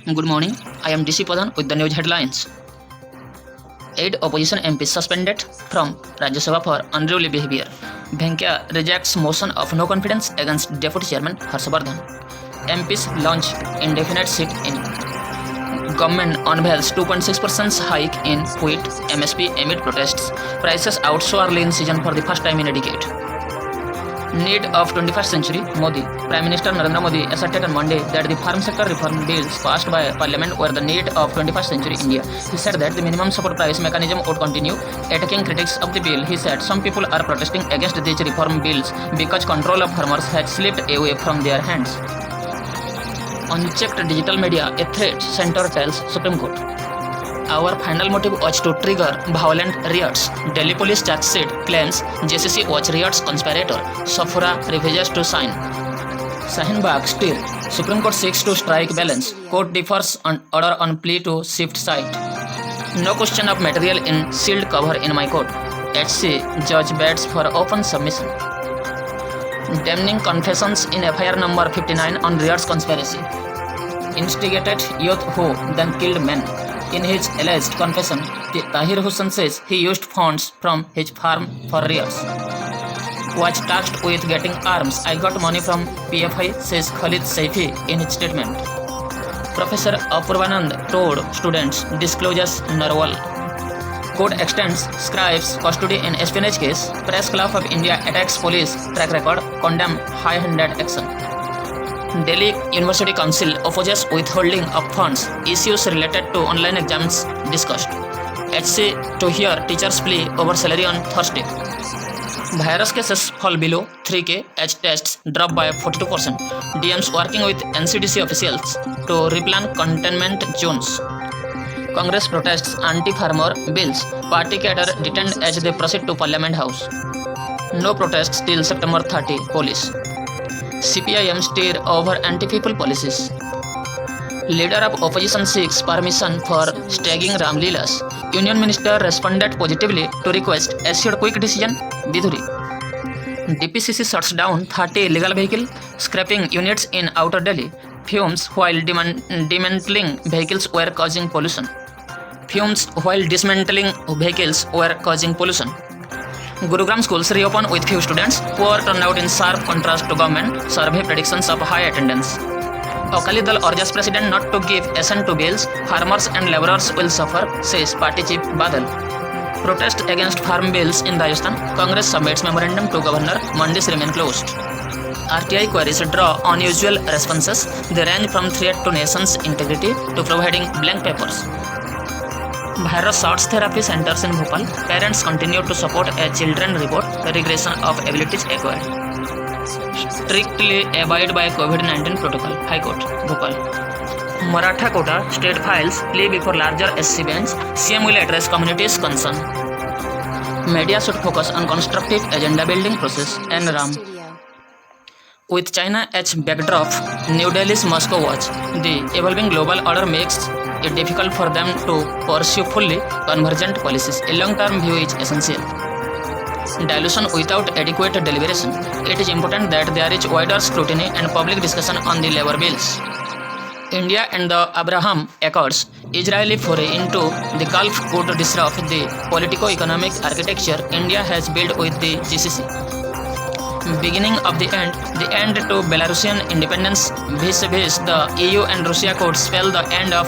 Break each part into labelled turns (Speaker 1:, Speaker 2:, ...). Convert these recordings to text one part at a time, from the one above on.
Speaker 1: Good morning. I am DC Pradhan with the news headlines. 8 opposition MPs suspended from Rajya Sabha for unruly behavior. Venkaiah rejects motion of no confidence against Deputy Chairman Harshvardhan. MPs launch indefinite sit-in. Government unveils 2.6% hike in wheat MSP amid protests. Prices outsoar lean season for the first time in a decade. Need of 21st century Modi. Prime Minister Narendra Modi asserted on Monday that the farm sector reform bills passed by Parliament were the need of 21st century India. He said that the minimum support price mechanism would continue. Attacking critics of the bill, he said some people are protesting against these reform bills because control of farmers has slipped away from their hands. Unchecked digital media, a threat, Center tells Supreme Court. Our final motive was to trigger violent riots. Delhi police charge sheet claims JCC was riots conspirator. Safura refuses to sign. Shaheen Bagh still. Supreme Court seeks to strike balance. Court differs on order on plea to shift site. No question of material in sealed cover in my court. HC judge bets for open submission. Damning confessions in FIR number 59 on riots conspiracy. Instigated youth who then killed men. In his alleged confession, Tahir Hussain says he used funds from his farm for riots. Was tasked with getting arms. I got money from PFI, says Khalid Saifi in his statement. Professor Apurvanand told students disclosures Narwal. Court extends scribes custody in espionage case. Press Club of India attacks police track record, condemn high-handed action. Delhi University Council opposes withholding of funds. Issues related to online exams discussed. HC to hear teachers' plea over salary on Thursday. Virus cases fall below 3K as tests drop by 42%. DMs working with NCDC officials to replan containment zones. Congress protests anti-farmer bills. Party cadre detained as they proceed to Parliament House. No protests till September 30. Police. CPIM steer over anti-people policies. Leader of opposition seeks permission for stagging Ram Leelas. Union Minister responded positively to request assured quick decision. Bidhuri. DPCC shuts down 30 illegal vehicle scrapping units in Outer Delhi. Fumes while dismantling vehicles were causing pollution. Gurugram schools reopen with few students. Poor turnout in sharp contrast to government survey predictions of high attendance. Akali Dal urges president not to give assent to bills. Farmers and labourers will suffer, says party chief Badal. Protest against farm bills in Rajasthan. Congress submits memorandum to governor. Mandis remain closed. RTI queries draw unusual responses. They range from threat to nation's integrity to providing blank papers. Virus shots therapy centers in Bhopal. Parents continue to support a children report regression of abilities acquired. Strictly abide by COVID-19 protocol. High Court, Bhopal. Maratha quota state files plea before larger SC bench. CM will address communities' concern. Media should focus on constructive agenda building process. And Ram. With China as backdrop, New Delhi's Moscow watch. The evolving global order makes it difficult for them to pursue fully convergent policies. A long-term view is essential. Dilution without adequate deliberation. It is important that there is wider scrutiny and public discussion on the labor bills. India and the Abraham Accords. Israeli foray into the Gulf could disrupt the politico-economic architecture India has built with the GCC. Beginning of the end to Belarusian independence vis-a-vis the EU and Russia could spell the end of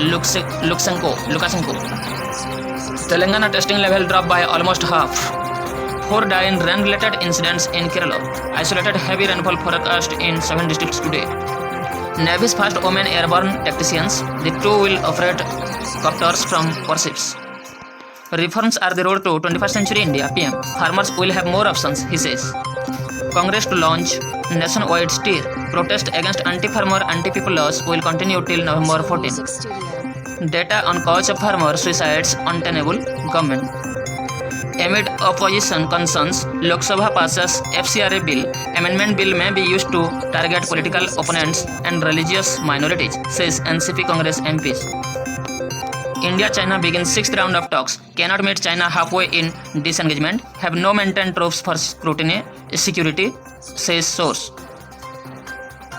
Speaker 1: Lukashenko. Telangana testing level dropped by almost half. 4 die in rain-related incidents in Kerala. Isolated heavy rainfall forecast in 7 districts today. Navy's first women airborne tacticians. The 2 will operate copters from warships. Reforms are the road to 21st century India. PM. Farmers will have more options, he says. Congress to launch nationwide steer. Protest against anti-farmer, anti-people laws will continue till November 14. Data on cause of farmer suicides untenable. Government. Amid opposition concerns, Lok Sabha passes FCRA bill. Amendment bill may be used to target political opponents and religious minorities, says NCP Congress MPs. India-China begins 6th round of talks. Cannot meet China halfway in disengagement. Have no maintained troops for security, says source.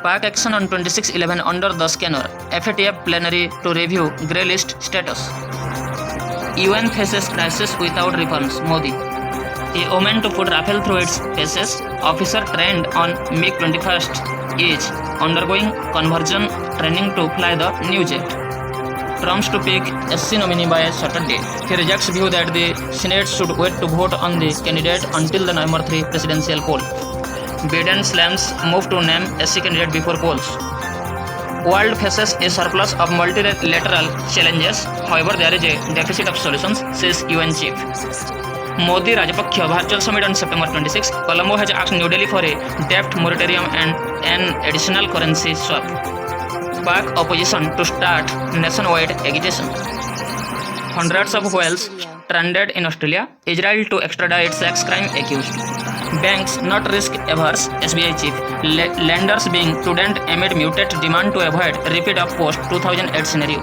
Speaker 1: Park action on 26/11 under the scanner. FATF plenary to review grey list status. UN faces crisis without reforms. Modi. A omen to put Rafale through its paces. Officer trained on MiG-21 is undergoing conversion training to fly the new jet. Trump's to pick SC nominee by Saturday. He rejects view that the Senate should wait to vote on the candidate until the November 3 presidential poll. Biden slams move to name SC candidate before polls. World faces a surplus of multilateral challenges. However, there is a deficit of solutions, says UN chief. Modi Rajapaksa virtual summit on September 26. Colombo has asked New Delhi for a debt moratorium and an additional currency swap. Pak opposition to start nationwide agitation. Hundreds of whales stranded in Australia. Israel to extradite sex crime accused. Banks not risk averse. SBI chief. Lenders being prudent amid muted demand to avoid repeat of post-2008 scenario.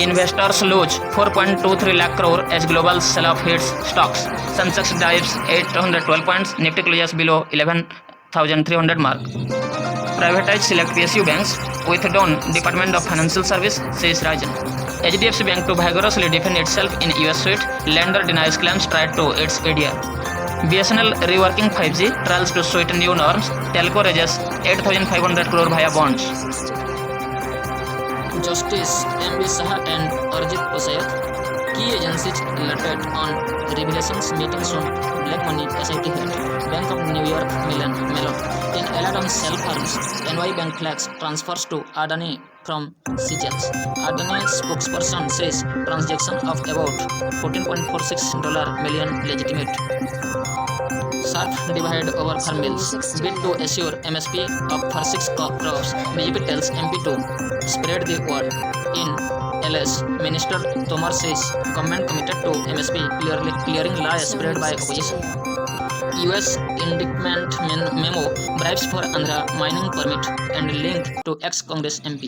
Speaker 1: Investors lose 4.23 lakh crore as global sell-off hits stocks. Sensex dives 812 points. Nifty closes below 11,300 mark. Privatize select PSU banks. Withdrawn Department of Financial Service, says Rajan. HDFC Bank to vigorously defend itself in US suit. Lender denies claims tied to its ADR. BSNL reworking 5G. Trials to suit new norms. Telco raises 8,500 crore via bonds. Justice M.B. Shah and Arjit Pasayat. Key agencies alerted on revelations meeting soon. Black money SIT head. Bank of New York Mellon. In alert on cell farms, NY Bank flags transfers to Adani from Seychelles. Adani spokesperson says transaction of about $14.46 million legitimate. Sharp divide over farm bills. Bid to assure MSP of for 6 crops. BJP tells MP to spread the word. In LS, Minister Tomar says government committed to MSP clearing lies spread by opposition. US indictment memo bribes for Andhra mining permit and linked to ex-Congress MP.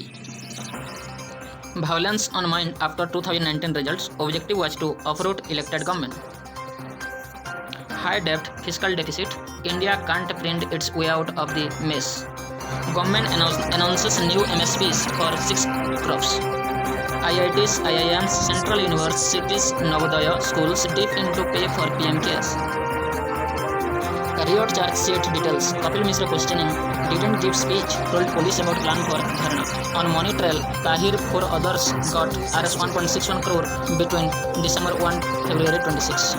Speaker 1: Violence on mine after 2019 results. Objective was to uproot elected government. High debt, fiscal deficit. India can't print its way out of the mess. Government announces new MSPs for 6 crops. IITs, IIMs, Central Universities, Navodaya schools dip into pay for PM cares. Riot charge sheet details. Kapil Mishra questioning. Didn't give speech. Told police about plan for dharna. On money trail, Tahir 4 others got Rs 1.61 crore between December 1 February 26.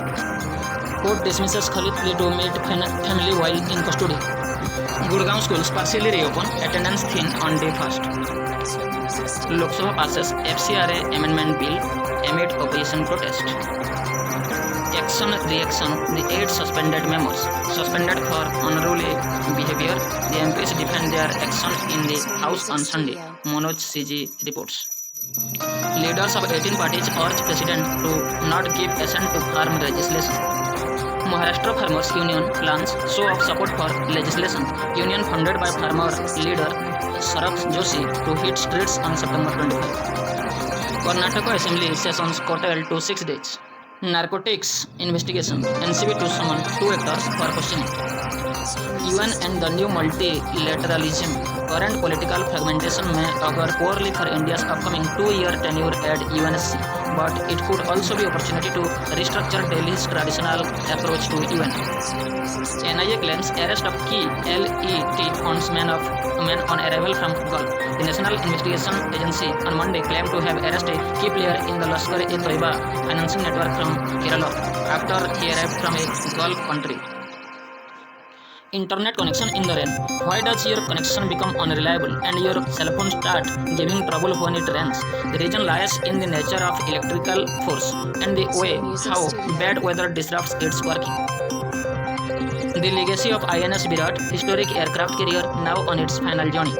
Speaker 1: Court dismisses Khalid plea to meet family while in custody. Gurgaon schools partially reopen. Attendance thin on day first. Lok Sabha passes FCRA amendment bill amid opposition protest. Action reaction. The 8 suspended members suspended for unruly behavior. The MPs defend their action in the House on Sunday. Manoj CG reports. Leaders of 18 parties urge President to not give assent to farm legislation. Maharashtra Farmers Union plans show of support for legislation. Union funded by farmer leader Sharaf Joshi to hit streets on September 25. Karnataka Assembly sessions curtailed to 6 days. Narcotics investigation. NCB to summon 2 actors for questioning. UN and the new multilateralism. Current political fragmentation may augur poorly for India's upcoming 2-year tenure at UNSC, but it could also be opportunity to restructure Delhi's traditional approach to UN. NIA claims arrest of key LET funds men on arrival from Gulf. The National Investigation Agency on Monday claimed to have arrested a key player in the Lashkar-e-Toiba financing network from Kerala after he arrived from a Gulf country. Internet connection in the rain. Why does your connection become unreliable and your cell phone start giving trouble when it rains? The reason lies in the nature of electrical force and the way how bad weather disrupts its working. The legacy of INS Virat, historic aircraft carrier, now on its final journey.